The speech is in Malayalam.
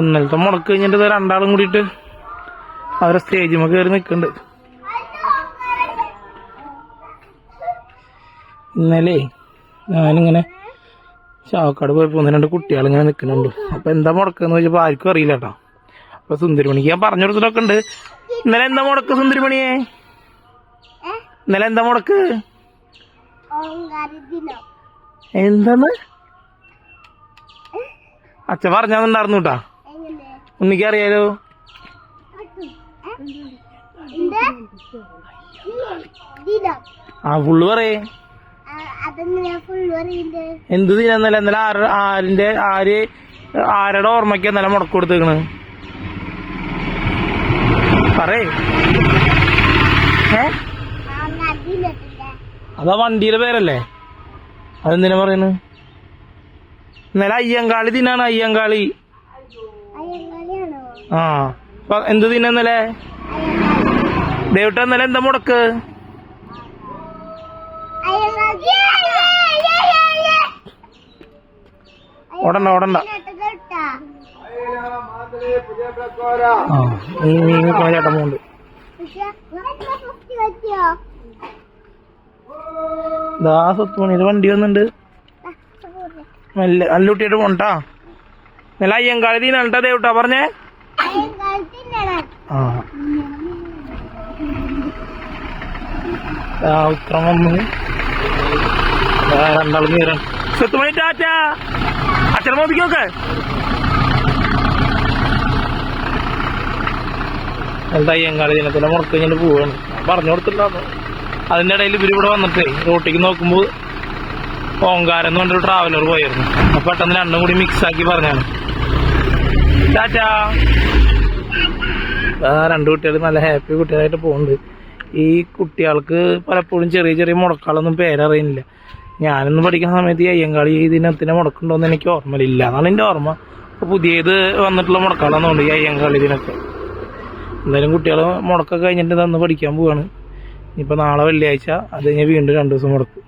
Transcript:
ഇന്നലത്തെ മുടക്ക് കഴിഞ്ഞിട്ട് രണ്ടാളും കൂടിയിട്ട് അവരെ സ്റ്റേജിൽ കയറി നിൽക്കുന്നുണ്ട്. ഇന്നലെ ഞാനിങ്ങനെ ചാവക്കാട് പോയപ്പോ 1-2 കുട്ടികളിങ്ങനെ നിൽക്കുന്നുണ്ട്. അപ്പൊ എന്താ മുടക്കെന്ന് ചോദിച്ചപ്പോ ആർക്കും അറിയില്ല കേട്ടോ. അപ്പൊ സുന്ദരിമണിക്ക് ഞാൻ പറഞ്ഞു കൊടുത്തിട്ടൊക്കെ ഉണ്ട്. ഇന്നലെ എന്താ മുടക്ക് സുന്ദരിമണിയെ? ഇന്നലെ എന്താ മുടക്ക്? എന്താന്ന് അച്ഛൻ പറഞ്ഞാന്നുണ്ടായിരുന്നു കേട്ടാ. ഉണ്ണിക്ക് അറിയാലോ. ആ ഫുള്ള് പറയേ. എന്ത് ദിനന്നല്ല ഇന്നലെ ആരുടെ ഓർമ്മയ്ക്ക് ഇന്നലെ മുടക്ക് കൊടുത്തേക്കണ് പറയേ. അതാ വണ്ടിയുടെ പേരല്ലേ? അതെന്തിനാ പറയുന്നു? ഇന്നലെ അയ്യങ്കാളി ദിനാണ്. അയ്യങ്കാളി. ആ എന്ത് ദിനം ഇന്നലെ? ദേവട്ട ഇന്നലെ എന്താ മുടക്ക്? ഓടണ്ട ഓടണ്ട. ചേട്ടൻ പോണ്ട്. ദാ സ്വത്തുമണിയുടെ വണ്ടി വന്നിട്ടുണ്ട്. നല്ല കുട്ടിയായിട്ട് പോണ്ടാ. നല്ല അയ്യങ്കാളി തീനാട്ടാ ദേവട്ടാ പറഞ്ഞേ. ഉത്രം വന്നു. രണ്ടാളും നീരാണ്. സ്വത്തുമണി ടാറ്റ. അച്ഛനെ നോക്കിക്കോക്കെ. എന്താ അയ്യങ്കാളി ദിനത്തിന്റെ മുടക്ക് കഴിഞ്ഞിട്ട് പോവാണ്. പറഞ്ഞു കൊടുത്തിട്ടുണ്ടായിരുന്നു. അതിന്റെ ഇടയിൽ ഇവരിവിടെ വന്നിട്ടേ റോട്ടിക്ക് നോക്കുമ്പോ ഓങ്കാരം എന്ന് പറഞ്ഞൊരു ട്രാവലർ പോയിരുന്നു. അപ്പൊ പെട്ടെന്ന് രണ്ടും കൂടി മിക്സ് ആക്കി പറഞ്ഞാണ് ടാറ്റാ. രണ്ടു കുട്ടികൾ നല്ല ഹാപ്പി കുട്ടികളായിട്ട് പോകുന്നുണ്ട്. ഈ കുട്ടികൾക്ക് പലപ്പോഴും ചെറിയ ചെറിയ മുടക്കാളൊന്നും പേരറിയുന്നില്ല. ഞാനൊന്നും പഠിക്കുന്ന സമയത്ത് ഈ അയ്യങ്കാളി ദിനത്തിന് മുടക്കുണ്ടോന്ന് എനിക്ക് ഓർമ്മയില്ല. അതാണ് എൻ്റെ ഓർമ്മ. അപ്പൊ പുതിയത് വന്നിട്ടുള്ള മുടക്കാളെന്നുണ്ട് ഈ അയ്യങ്കാളി ദിനൊക്കെ. എന്തായാലും കുട്ടികൾ മുടക്കൊക്കെ കഴിഞ്ഞിട്ട് തന്ന് പഠിക്കാൻ പോവാണ്. ഇനിയിപ്പോൾ നാളെ വെള്ളിയാഴ്ച, അത് കഴിഞ്ഞ് വീണ്ടും 2 ദിവസം മുടക്കും.